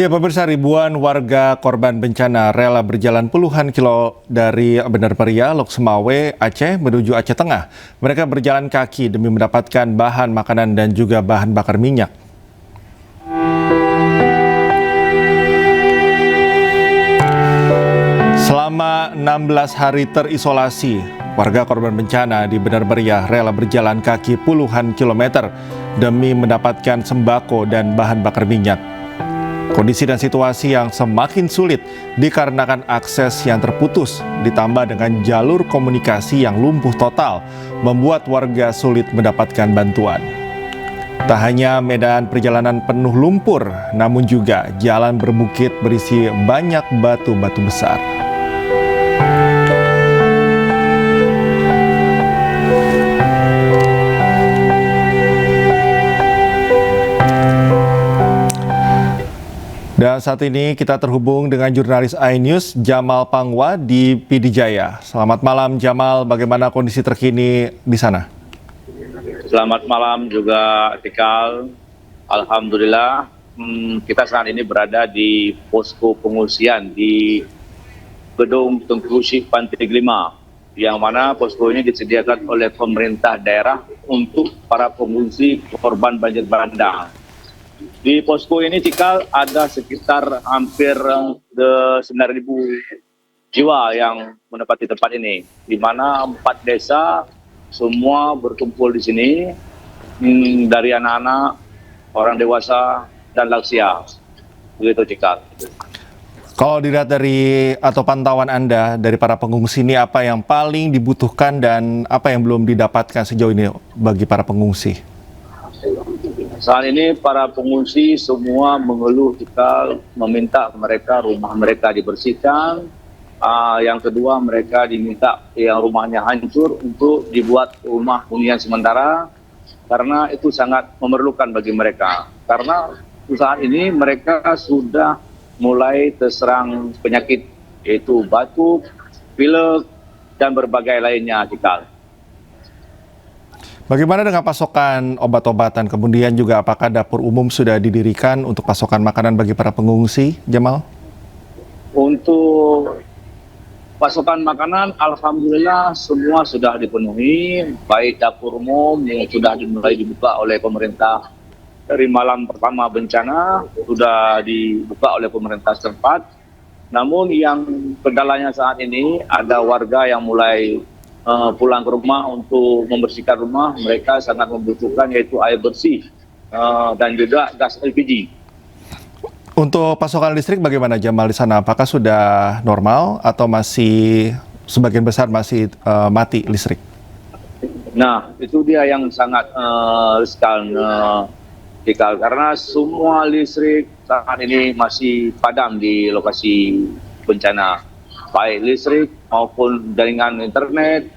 Ya, pemirsa, ribuan warga korban bencana rela berjalan puluhan kilo dari Bener Meriah, Lok Semawe, Aceh menuju Aceh Tengah. Mereka berjalan kaki demi mendapatkan bahan makanan dan juga bahan bakar minyak. Selama 16 hari terisolasi, warga korban bencana di Bener Meriah rela berjalan kaki puluhan kilometer demi mendapatkan sembako dan bahan bakar minyak. Kondisi dan situasi yang semakin sulit dikarenakan akses yang terputus ditambah dengan jalur komunikasi yang lumpuh total membuat warga sulit mendapatkan bantuan. Tak hanya medan perjalanan penuh lumpur, namun juga jalan berbukit berisi banyak batu-batu besar. Dan saat ini kita terhubung dengan jurnalis iNews Jamal Pangwa di PD Jaya. Selamat malam Jamal, bagaimana kondisi terkini di sana? Selamat malam juga Tikal. Alhamdulillah kita saat ini berada di posko pengungsian di Gedung Tengku Syekh Pantai 5, yang mana posko ini disediakan oleh pemerintah daerah untuk para pengungsi korban banjir bandang. Di posko ini Tikal ada sekitar hampir 9.000 jiwa yang menempati tempat ini, di mana 4 desa semua berkumpul di sini, dari anak-anak, orang dewasa, dan lansia. Begitu Tikal. Kalau dilihat dari atau pantauan Anda dari para pengungsi ini, apa yang paling dibutuhkan dan apa yang belum didapatkan sejauh ini bagi para pengungsi? Saat ini para pengungsi semua mengeluh Tikal, meminta rumah mereka dibersihkan. Yang kedua, mereka diminta yang rumahnya hancur untuk dibuat rumah hunian sementara, karena itu sangat memerlukan bagi mereka. Karena saat ini mereka sudah mulai terserang penyakit, yaitu batuk, pilek, dan berbagai lainnya Tikal. Bagaimana dengan pasokan obat-obatan? Kemudian juga apakah dapur umum sudah didirikan untuk pasokan makanan bagi para pengungsi, Jamal? Untuk pasokan makanan, alhamdulillah semua sudah dipenuhi, baik dapur umum yang sudah mulai dibuka oleh pemerintah dari malam pertama bencana, sudah dibuka oleh pemerintah setempat. Namun yang kendalanya saat ini ada warga yang mulai pulang ke rumah untuk membersihkan rumah. Mereka sangat membutuhkan yaitu air bersih dan juga gas LPG. Untuk pasokan listrik bagaimana Jamal di sana? Apakah sudah normal atau masih sebagian besar masih mati listrik? Nah, itu dia yang sangat riskan, karena semua listrik saat ini masih padam di lokasi bencana. Baik listrik maupun jaringan internet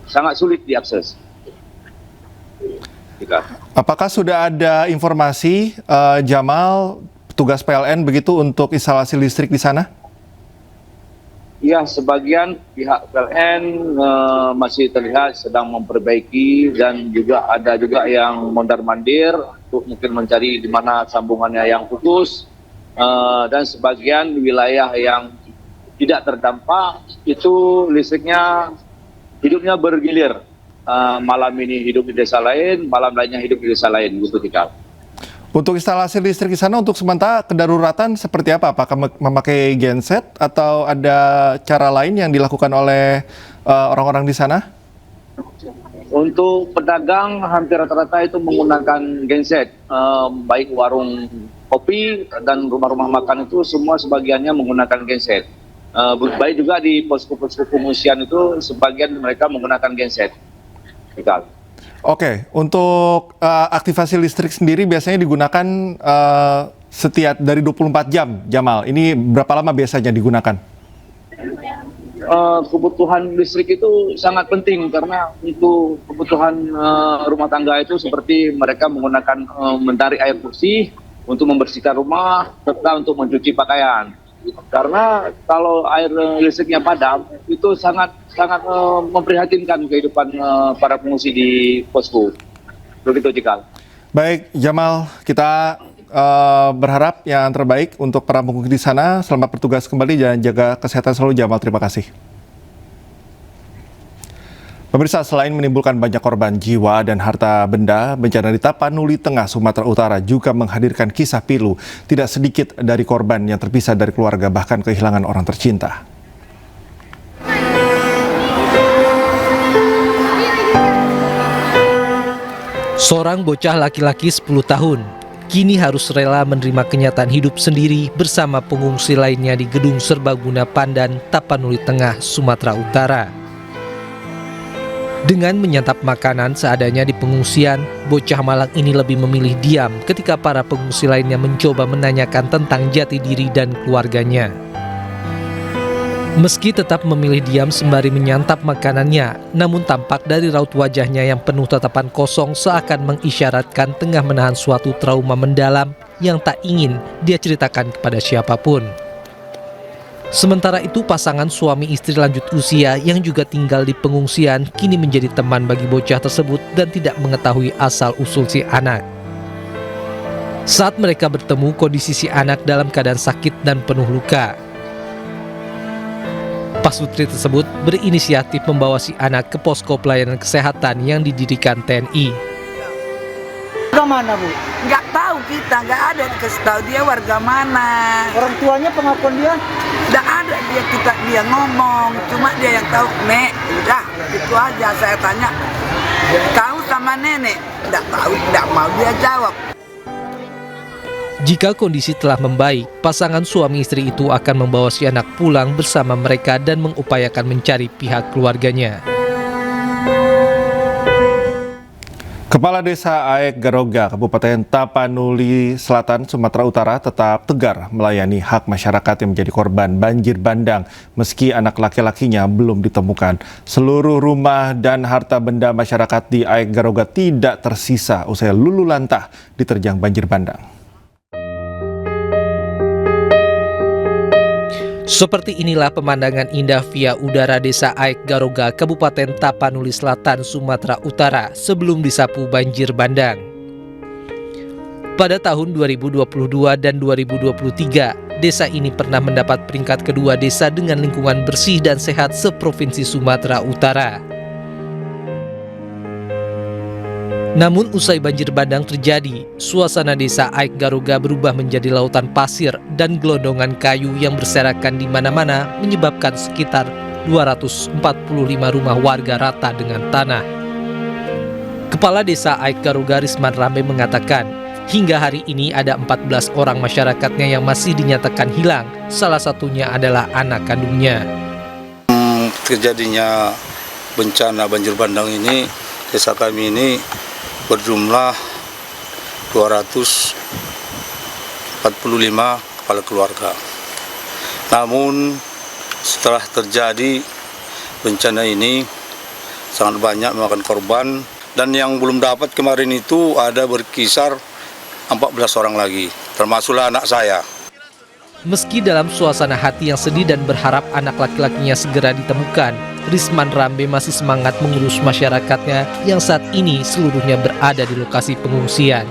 sangat sulit diakses. Apakah sudah ada informasi, Jamal, tugas PLN begitu untuk instalasi listrik di sana? Ya, sebagian pihak PLN masih terlihat sedang memperbaiki, dan juga ada juga yang mondar-mandir untuk mungkin mencari di mana sambungannya yang putus, dan sebagian wilayah yang tidak terdampak itu listriknya hidupnya bergilir. Malam ini hidup di desa lain, malam lainnya hidup di desa lain, gitu Tikal. Untuk instalasi listrik di sana untuk sementara kedaruratan seperti apa? Apakah memakai genset atau ada cara lain yang dilakukan oleh orang-orang di sana? Untuk pedagang hampir rata-rata itu menggunakan genset, baik warung kopi dan rumah-rumah makan itu semua sebagiannya menggunakan genset. Baik juga di posko-posko pengungsian itu sebagian mereka menggunakan genset. Oke, untuk aktivasi listrik sendiri biasanya digunakan setiap dari 24 jam, Jamal. Ini berapa lama biasanya digunakan? Kebutuhan listrik itu sangat penting, karena untuk kebutuhan rumah tangga itu seperti mereka menggunakan mencari air bersih untuk membersihkan rumah serta untuk mencuci pakaian. Karena kalau air listriknya padam itu sangat memprihatinkan kehidupan para pengungsi di posko. Begitu Cikal. Baik Jamal, kita berharap yang terbaik untuk para pengungsi di sana. Selamat bertugas kembali dan jaga kesehatan selalu, Jamal. Terima kasih. Pemirsa, selain menimbulkan banyak korban jiwa dan harta benda, bencana di Tapanuli Tengah, Sumatera Utara juga menghadirkan kisah pilu tidak sedikit dari korban yang terpisah dari keluarga, bahkan kehilangan orang tercinta. Seorang bocah laki-laki 10 tahun kini harus rela menerima kenyataan hidup sendiri bersama pengungsi lainnya di Gedung Serbaguna Pandan, Tapanuli Tengah, Sumatera Utara. Dengan menyantap makanan seadanya di pengungsian, bocah malang ini lebih memilih diam ketika para pengungsi lainnya mencoba menanyakan tentang jati diri dan keluarganya. Meski tetap memilih diam sembari menyantap makanannya, namun tampak dari raut wajahnya yang penuh tatapan kosong seakan mengisyaratkan tengah menahan suatu trauma mendalam yang tak ingin dia ceritakan kepada siapapun. Sementara itu, pasangan suami istri lanjut usia yang juga tinggal di pengungsian kini menjadi teman bagi bocah tersebut dan tidak mengetahui asal-usul si anak. Saat mereka bertemu, kondisi si anak dalam keadaan sakit dan penuh luka. Pasutri tersebut berinisiatif membawa si anak ke posko pelayanan kesehatan yang didirikan TNI. Warga mana, Bu? Nggak tahu kita, nggak ada dikasih tahu dia warga mana. Orang tuanya pengakuan dia? Nggak ada dia ngomong, cuma dia yang tahu. Nek, udah itu aja saya tanya. Kau sama nenek? Nggak tahu, nggak mau dia jawab. Jika kondisi telah membaik, pasangan suami istri itu akan membawa si anak pulang bersama mereka dan mengupayakan mencari pihak keluarganya. Kepala Desa Aek Garoga, Kabupaten Tapanuli Selatan, Sumatera Utara tetap tegar melayani hak masyarakat yang menjadi korban banjir bandang meski anak laki-lakinya belum ditemukan. Seluruh rumah dan harta benda masyarakat di Aek Garoga tidak tersisa usai luluh lantah diterjang banjir bandang. Seperti inilah pemandangan indah via udara Desa Aek Garoga, Kabupaten Tapanuli Selatan, Sumatera Utara sebelum disapu banjir bandang. Pada tahun 2022 dan 2023, desa ini pernah mendapat peringkat kedua desa dengan lingkungan bersih dan sehat seprovinsi Sumatera Utara. Namun usai banjir bandang terjadi, suasana desa Aek Garoga berubah menjadi lautan pasir dan gelondongan kayu yang berserakan di mana-mana menyebabkan sekitar 245 rumah warga rata dengan tanah. Kepala Desa Aek Garoga Risman Rambe mengatakan, hingga hari ini ada 14 orang masyarakatnya yang masih dinyatakan hilang, salah satunya adalah anak kandungnya. Terjadinya bencana banjir bandang ini, desa kami ini berjumlah 245 kepala keluarga. Namun setelah terjadi bencana ini sangat banyak memakan korban, dan yang belum dapat kemarin itu ada berkisar 14 orang lagi, termasuklah anak saya. Meski dalam suasana hati yang sedih dan berharap anak laki-lakinya segera ditemukan, Risman Rambe masih semangat mengurus masyarakatnya yang saat ini seluruhnya berada di lokasi pengungsian.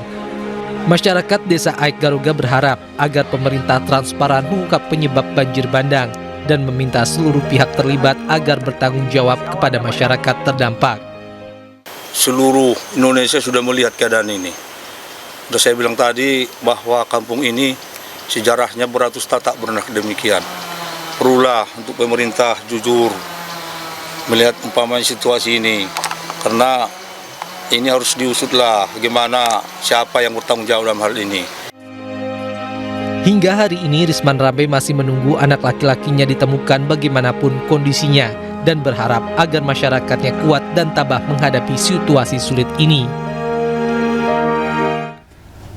Masyarakat Desa Aek Garoga berharap agar pemerintah transparan mengungkap penyebab banjir bandang dan meminta seluruh pihak terlibat agar bertanggung jawab kepada masyarakat terdampak. Seluruh Indonesia sudah melihat keadaan ini. Sudah saya bilang tadi bahwa kampung ini sejarahnya beratus tak pernah demikian. Perlulah untuk pemerintah jujur melihat umpamanya situasi ini, karena ini harus diusutlah bagaimana siapa yang bertanggung jawab dalam hal ini. Hingga hari ini Risman Rambe masih menunggu anak laki-lakinya ditemukan bagaimanapun kondisinya dan berharap agar masyarakatnya kuat dan tabah menghadapi situasi sulit ini.